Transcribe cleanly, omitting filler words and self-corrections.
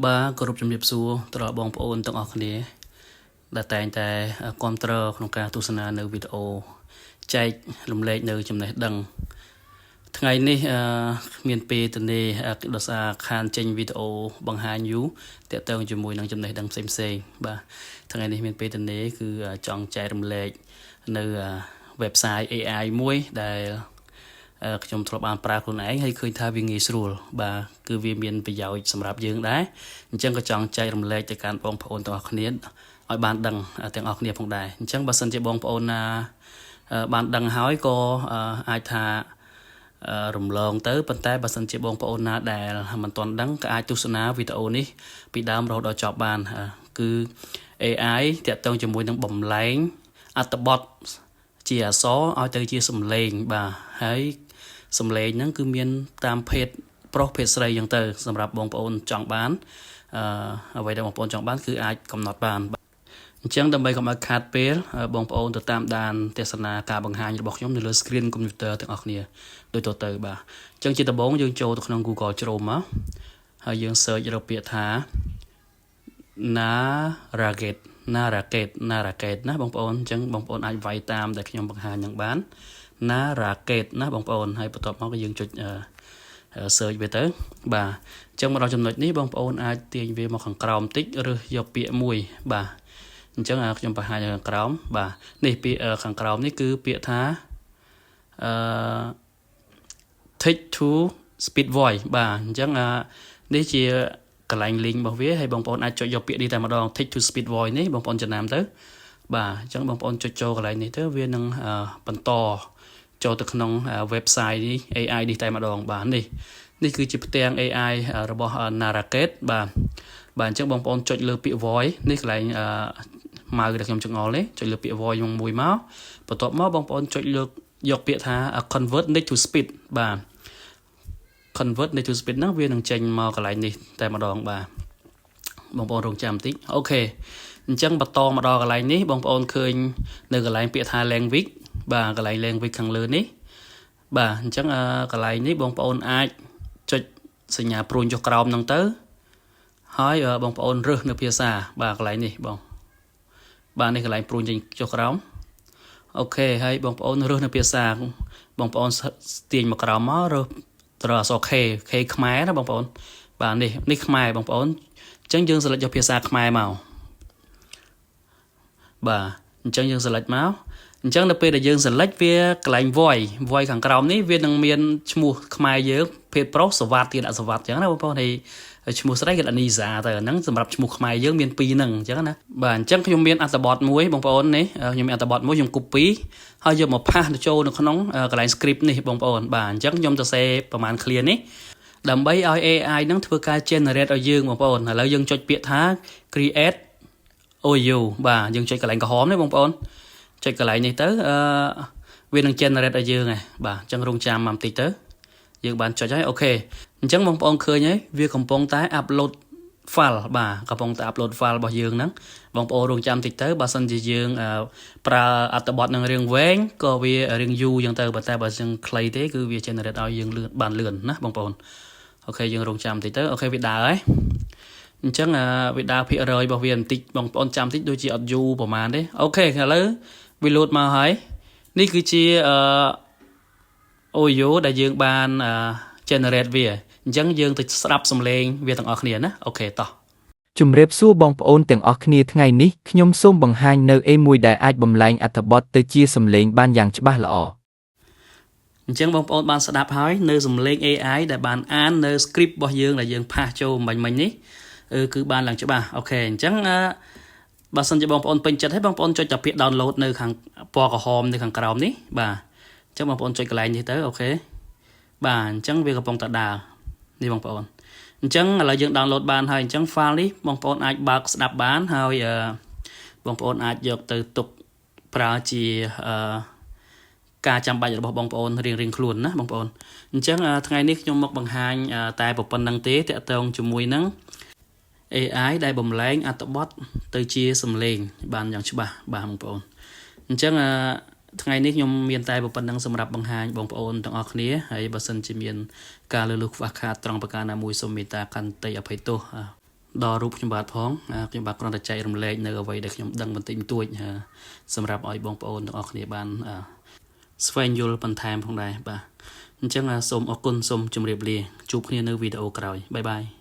Ba គោរពជំរាបសួរទៅដល់បងប្អូនទាំងអស់គ្នាដែលតែងតែគាំទ្រក្នុងការទស្សនានៅវីដេអូចែករំលែកនៅចំណេះដឹងថ្ងៃនេះមានពេលទនេដោយសារខានចេញវីដេអូបង្ហាញយូរតាក់ទងជាមួយនឹងចំណេះដឹងផ្សេងៗបាទថ្ងៃនេះមានពេលទនេគឺចង់ចែករំលែកនៅ website AI មួយដែលខ្ញុំធ្លាប់បានប្រើខ្លួនឯងហើយឃើញថាវាងាយស្រួលបាទគឺវាមានប្រយោជន៍សម្រាប់យើងដែរអញ្ចឹងក៏ចង់ចែករំលែកទៅកាន់បងប្អូនទាំងអស់គ្នាឲ្យបានដឹងទាំងអស់គ្នាផងដែរអញ្ចឹងបើសិនជាបងប្អូនណាបានដឹងហើយក៏អាចថារំលងទៅប៉ុន្តែបើសិនជាបងប្អូនណាដែលមិនទាន់ដឹងក៏អាចទស្សនាវីដេអូនេះពីដើមរហូតដល់ចប់បានគឺ AI តាក់ទងជាមួយនឹងបំលែងអត្ថបទជាអក្សរឲ្យទៅជាសំឡេងបាទហើយសំឡេងហ្នឹងគឺមានតាមភេទប្រុសភេទស្រីអញ្ចឹងទៅសម្រាប់បងប្អូនចង់បានអ្វីដែលបងប្អូនចង់បានគឺអាចកំណត់បានអញ្ចឹងដើម្បីកុំឲ្យខាតពេលបងប្អូនទៅតាមដានទេសនាការបង្ហាញរបស់ខ្ញុំនៅលើ screen computer ទាំងអស់គ្នាដូចទៅបាទអញ្ចឹងជាដំបូងយើងចូលទៅក្នុង Google Chrome មកហើយយើង search រកពាក្យថា Narrate ណាបងប្អូនអញ្ចឹងបងប្អូនអាចវាយតាមដែលខ្ញុំបង្ហាញនឹងបាន Narrate ណាបងប្អូនហើយបន្ទាប់មកក៏យើងចុចsearch វាទៅបាទអញ្ចឹងមកដល់ចំណុចនេះបងប្អូនអាចទាញវាមកខាងក្រោមបន្តិចឬយកពាក្យមួយបាទអញ្ចឹងខ្ញុំបង្ហាញខាងក្រោមបាទនេះពាក្យខាងក្រោមនេះគឺពាក្យថាtext to speech voice បាទអញ្ចឹងនេះជាកន្លែង link របស់វាហើយបងប្អូនអាចចុចយកពាក្យនេះតែម្ដង text to speech voice នេះបងប្អូនចំណាំទៅបាទអញ្ចឹងបងប្អូនចុចចូលកន្លែងនេះទៅវានឹងបន្តចូលទៅក្នុង website នេះ AI នេះតែម្ដងបាទនេះគឺជាផ្ទាំង AI របស់ Narrate បាទអញ្ចឹងបងប្អូនចុចលើពាក្យ voice នេះកន្លែងម៉ៅដែលខ្ញុំចង្អុលនេះចុចលើពាក្យ voice មួយមកបន្ទាប់មកបងប្អូនចុចលើយកពាក្យថា convert text to speech បាទ convert text to speech ហ្នឹងវានឹងចេញមកកន្លែងនេះតែម្ដងបាទបងប្អូនរងចាំបន្តិចអូខេអញ្ចឹងបន្តមកដល់កន្លែងនេះបងប្អូនឃើញនៅកន្លែងពាក្យថា language បាទកន្លែង language ខាងលើនេះបាទអញ្ចឹងកន្លែងនេះបងប្អូនអាចចុចសញ្ញាព្រួញចុះក្រោមហ្នឹងទៅហើយបងប្អូនរើសនៅភាសាបាទកន្លែងនេះបងបាទនេះកន្លែងព្រួញចុះក្រោមអូខេហើយបងប្អូនរើសនៅភាសាបងប្អូនទាញមកក្រោមមករើសត្រអក្សរ K ខ្មែរណាបងប្អូនបាទនេះខ្មែរបងប្អូនអញ្ចឹងយើង select យកភាសាខ្មែរមកបាទអញ្ចឹងយើង select មកអញ្ចឹងនៅពេលដែលយើង select វាកន្លែង voice ខាងក្រោមនេះវានឹងមានឈ្មោះខ្មែរយើងភេទប្រុសសវត្ថទៀតអសវត្ថអញ្ចឹងណាបងប្អូនហើយឈ្មោះស្រីគេដាក់នីសាទៅហ្នឹងសម្រាប់ឈ្មោះខ្មែរយើងមាន2ហ្នឹងអញ្ចឹងណាបាទអញ្ចឹងខ្ញុំមានអត្ថបទមួយបងប្អូននេះខ្ញុំមានអត្ថបទមួយខ្ញុំ copy ហើយយកមកផាសទៅចូលនៅក្នុងកន្លែង script នេះបងប្អូនបាទអញ្ចឹងខ្ញុំសរសេរប្រហែល clear នេះដើម្បីឲ្យ AI ហ្នឹងធ្វើការ generate ឲ្យយើងបងប្អូនឥឡូវយើងចុចពាក្យថា create audio បាទយើងចុចកន្លែងក្រហមនេះបងប្អូនចុចកន្លែងនេះទៅវានឹង generate ឲ្យយើងហ្នឹងបាទអញ្ចឹងរងចាំមកបន្តិចទៅយើងបានចុចហើយអូខេអញ្ចឹងបងប្អូនឃើញហើយវាកំពុងតែ upload file បាទកំពុងតែ upload file របស់យើងហ្នឹងបងប្អូនរងចាំតិចទៅបើសិនជាយើងប្រើអត្ថបទនឹងរឿងវែងក៏វារឿងយូរអញ្ចឹងទៅប៉ុន្តែបើយើងខ្លីទេគឺវា generate ឲ្យយើងបានលឿនណាបងប្អូនអូខេយើងរងចាំតិចទៅអូខេវាដើរហើយអញ្ចឹងវាដើរភាគរយរបស់វាបន្តិចបងប្អូនចាំតិចដូចជាអត់យូរប្រហែលទេអូខេឥឡូវវា load មកហើយនេះគឺជាaudio ដែលយើងបាន generate វាអញ្ចឹងយើងទៅស្ដាប់សំឡេងវាទាំងអស់គ្នាណាអូខេតោះជំរាបសួរបងប្អូនទាំងអស់គ្នាថ្ងៃនេះខ្ញុំសូមបង្ហាញនៅ A1 ដែលអាចបំលែងអត្ថបទទៅជាសំឡេងបានយ៉ាងច្បាស់ល្អអញ្ចឹងបងប្អូនបានស្ដាប់ហើយនៅសំឡេង AI ដែលបានអាននៅ script របស់យើងដែលយើងផាសចូលមិញនេះគឺបានឡើងច្បាស់អូខេអញ្ចឹងបើសិនជាបងប្អូនពេញចិត្តហើយបងប្អូនចុចតែពាក្យ download នៅខាងពណ៌ក្រហមនៅខាងក្រោមនេះបាទអញ្ចឹងបងប្អូនចុចកន្លែងនេះទៅអូខេបាទអញ្ចឹងវាកំពុងតែដើរនេះបងប្អូនអញ្ចឹងឥឡូវយើង download បានហើយអញ្ចឹង file នេះបងប្អូនអាចបើកស្ដាប់បានហើយបងប្អូនអាចយកទៅទុកប្រើជាការចាំបាច់របស់បងប្អូនរៀងៗខ្លួនណាបងប្អូនអញ្ចឹងថ្ងៃនេះខ្ញុំមកបង្ហាញតែប៉ុណ្្នឹងទេតាក់ទងជាមួយនឹង AI ដែលបំលែងអត្ថបទទៅជាសំឡេងបានយ៉ាងច្បាស់បាទបងប្អូនអញ្ចឹងថ្ងៃនេះខ្ញុំមានតែប៉ុណ្្នឹងសម្រាប់បង្ហាញបងប្អូនទាំងអស់គ្នាហើយបើសិនជាមានការលើសលួសខ្វះខាតត្រង់ប្រការណាមួយសូមមេត្តាខន្តីអភ័យទោស ដល់រូបខ្ញុំបាទផងខ្ញុំបាទគ្រាន់តែចែករំលែកនៅអ្វីដែលខ្ញុំដឹងបន្តិចបន្តួចសម្រាប់ឲ្យបងប្អូនទាំងអស់គ្នាបានស្វែងយល់បន្ថែមផងដែរបាទអញ្ចឹងសូមអរគុណសូមជម្រាបលាជួបគ្នានៅវីដេអូក្រោយបាយបាយ